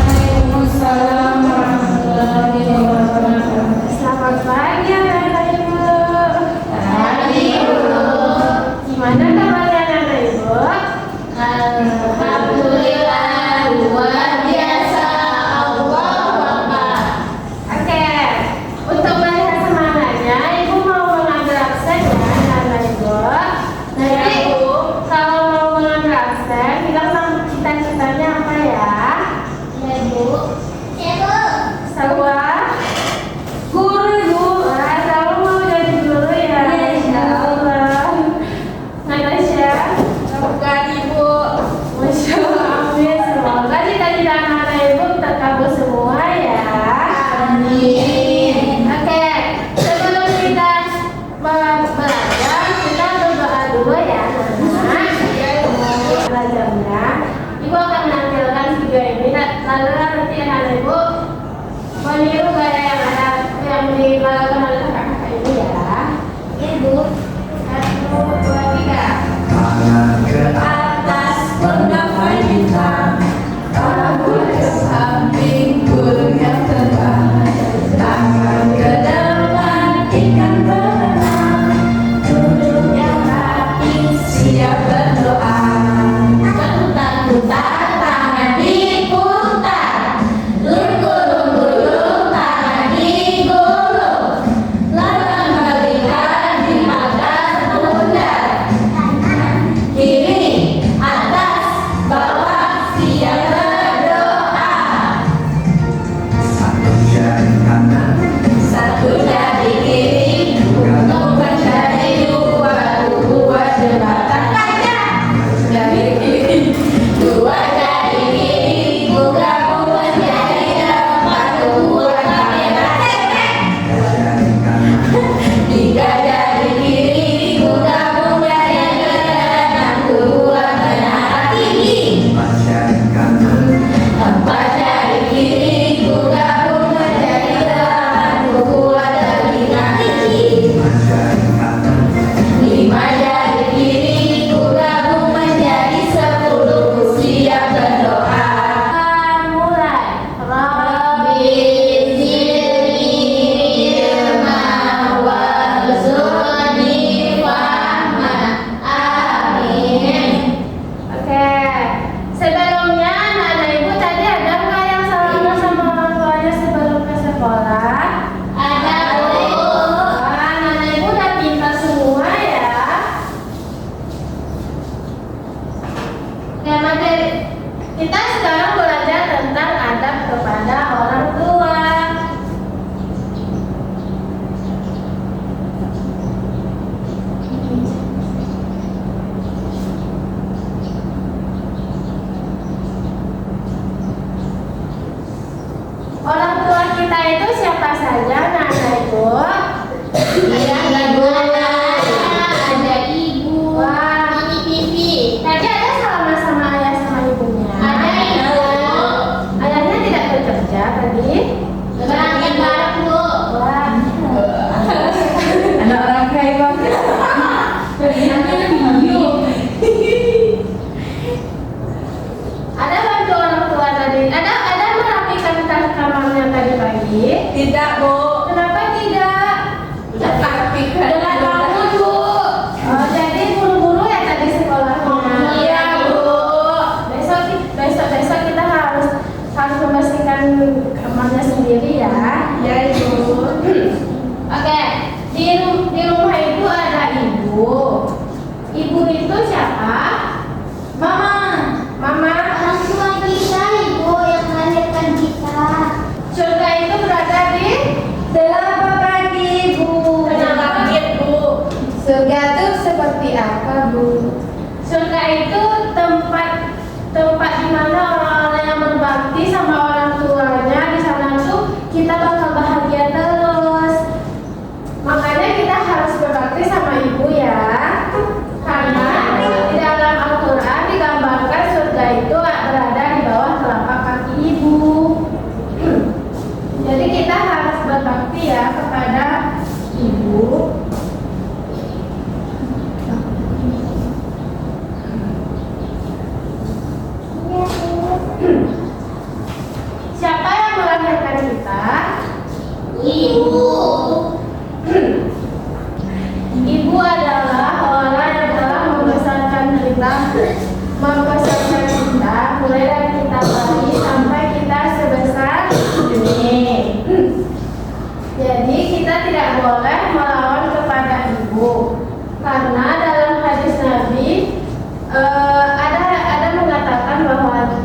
Waalaikumsalam warahmatullahi wabarakatuh. Selamat pagi anak-anak ibu. Pagi Bu. Gimana kabarnya anak ibu? Alhamdulillah luar biasa. Allahu Akbar. Oke, untuk melihat semangatnya, ibu mau mengambil absen ya anak-anak ibu. Jadi kalau mau mengambil absen, bilang sama cita-citanya apa ya? Ya Bu. Ya Bu. Sawa guru ibu. Wah, kamu mau jadi guru ya? Insya Allah. Natasha, Semoga Ibu. Masya Allah, amin. Semoga cita-cita anak ibu terkabul semua ya. Amin. Oke, sebelum kita belajar, kita berdoa dulu ya, anak. Belajarnya, ibu akan menampilkan video ini, lalu nanti anak ibu meniru gaya yang ada yang dilakukan oleh kakak ini ya. Ibu, 1, 2, 3. Tangan ke atas menggapai bintang, rambut ke samping burung yang terbang, tangan ke depan ikan berenang, duduk yang rapi siap berdoa. Putar-putar tangan diputar, gulung-gulung tangan digulung, langkah balikan di atas bundar. Kiri, atas, bawah, siap berdoa. Satu jari kanan, satu jari kiri, lompat jari dua, dua jembatan kaca. Jari kiri, dua jari kiri, gabung menjadi empat, dua kamera tetek. Jari kanan, tiga jari kiri, gabung menjadi enam, dua menara tinggi. Empat jari kanan, empat jari kiri, gabung menjadi delapan, dua telinga tinggi. Lima jari kanan, lima jari kiri, gabung menjadi 10, siap berdoa. Mulai. Rabbi zidni ilma warzuqni fahma. Amin. Oke, sebelumnya anak-anak ibu tadi ada nggak yang salaman sama orang tuanya sebelum ke sekolah? Ada Bu. Wah, anak-anak ibu udah pintar semua ya. Oke, materi kita sekarang belajar tentang adab kepada orang tua. Orang tua kita itu siapa saja, anak-anak ibu? Ada ibu, ada ibu. Wah, Ini pipi. tadi ada salaman sama ayah sama ibunya. Ada ibu. Ayahnya tidak bekerja tadi. Berangkat bareng Bu. Wah, Anak orang kaya banget. ada bantu orang tua tadi. Ada merapikan kamarnya tadi pagi. Tidak Bu. Kenapa tidak? Udah praktik kan? Dengan bangun Bu. Oh, jadi buru-buru ya tadi sekolahnya. Iya Bu. Besok kita harus membersihkan kamarnya sendiri ya. Ya Ibu. Oke, di rumah itu ada ibu. Ibu itu siapa? Mama. Mama. Orang tua kita, Ibu yang melahirkan kita. Surga itu berada di Selamat pagi Bu. Kenapa kaget, Bu? Surga itu seperti apa Bu? Surga itu tempat di mana orang-orang yang berbakti sama orang tuanya di sana tuh kita bakal bahagia terus. Makanya kita harus berbakti sama ibu ya. Karena di dalam Al-Quran digambarkan surga itu berada di bawah telapak kaki ibu. Jadi kita harus berbakti ya kepada ibu. telah membesarkan kita mulai dari kita bayi sampai kita sebesar ini. Jadi kita tidak boleh melawan kepada ibu karena dalam hadis Nabi ada mengatakan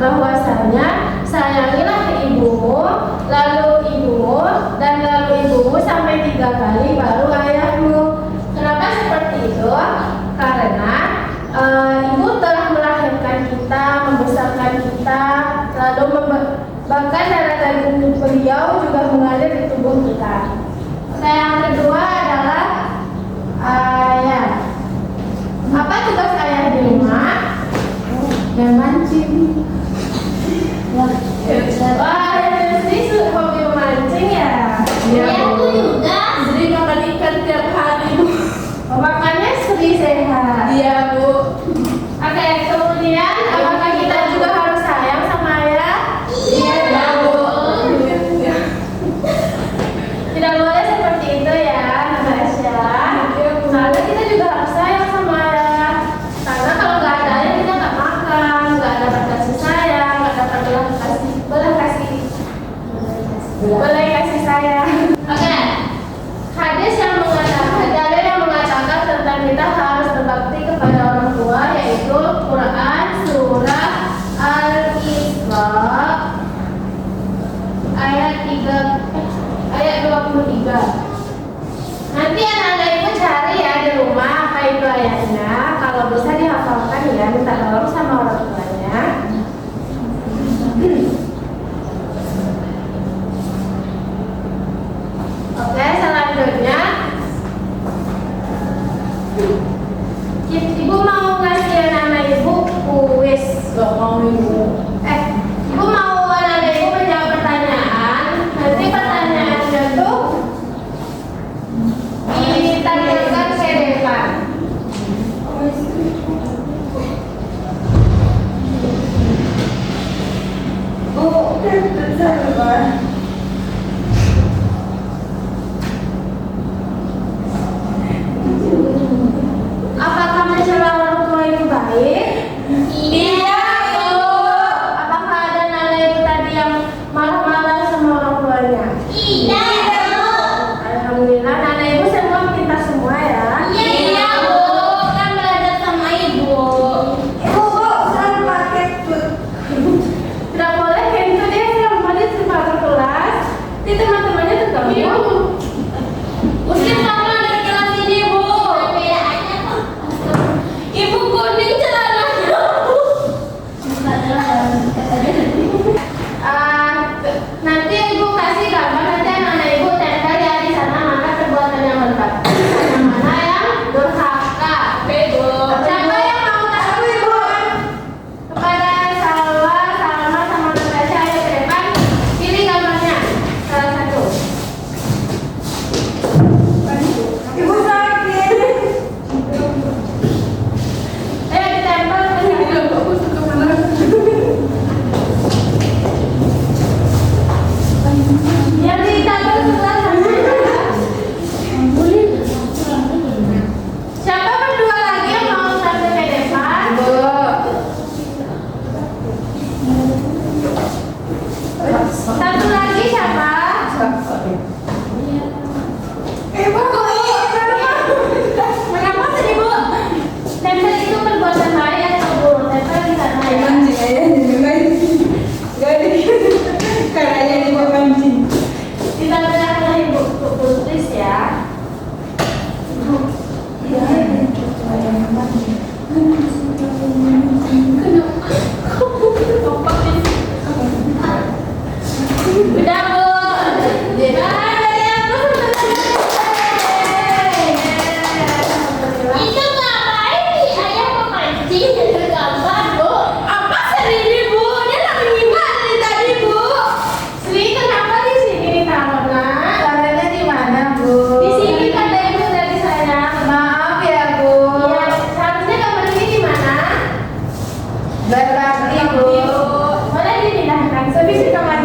bahwasanya sayangilah ibumu, lalu ibumu, dan lalu ibumu sampai 3 kali baru ayahmu. Kenapa seperti itu? Karena ibu telah melahirkan kita, membesarkan kita, lalu bahkan darah daging beliau juga mengalir di tubuh kita. Oke, yang kedua adalah ayah. Apa tugas ayah di rumah? Memancing. Wah, jadi hobi memancing ya? Iya, Aku Bu. juga. Sering makan ikan tiap hari, Bu. Makannya seri sehat. Iya, Bu. Oke, kemudian apakah kita juga harus sayang sama ayah? Iya, Bu. Tidak boleh seperti itu ya, Natasha. Soalnya kita juga harus sayang sama ayah. Karena kalau nggak ada ayah kita nggak makan, nggak dapat kasih sayang, nggak dapat boleh kasih sayang. Oke, hadis yang mengatakan, dalil yang mengatakan tentang kita harus berbakti kepada orang tua yaitu Quran surah Al-Isra ayat 23. Nanti anak-anak ibu cari ya di rumah apa itu ayatnya. Kalau bisa dihafalkan ya, minta tolong sama orang tuanya. Oke, selanjutnya ibu mau ngasih anak ibu kuis. Gak mau, Ibu. Ibu mau anak ibu menjawab pertanyaan. Nanti pertanyaannya tuh ditanyakan ke depan. Bu, bentar. Apakah mencela orang tua itu baik? Iya, Bu. Apakah ada anak ibu tadi yang marah-marah sama orang tuanya? Iya, Bu. Alhamdulillah, anak ibu semua pintar semua ya. Iya, Bu. Kan belajar sama Ibu. Bu, selalu pakai tut. Tidak boleh kayak gitu dia selalu mandi sepatu kelas. Di teman-temannya tetap Usir kamu dari kelas ini, Bu. Perbedaannya apa? Ibu kuning celananya. Nanti ibu kasih gambar, nanti anak ibu tempel ya di sana maka perbuatan yang berbakti, yang mana yang durhaka. Siapa yang mau tahu ibu? Kepada Salwa, Salma, sama Natasha ayo ke depan. Pilih gambarnya salah satu. Ibu sakit. Ayo ditempel ke sana. Bagus ke mana? Yang ditempel sebelah sana. Siapa berdua lagi yang mau tampil ke depan? Bu. Satu lagi siapa? Ibu, Mengapa tadi Bu? Tempel itu perbuatan baik atau buruk? Tempel di sana ya. mancing aja jadi mancing. Gak ada caranya dia mancing. Ditempel oleh Ibu Putris ya. Udah Bu. Dari aku Itu ngapain nih? Ayah memancing dari gambar, Bu. Apa sih ini, Bu? Dia lagi gimana tadi, Bu? Sri, kenapa di sini ditaruh nak? Caranya di mana, Bu? Di sini kata ibu dari saya. Maaf ya, Bu. Ya, seharusnya gambar ini di mana? Berbakti, Bu. Boleh dipindahkan. Tapi sih kamar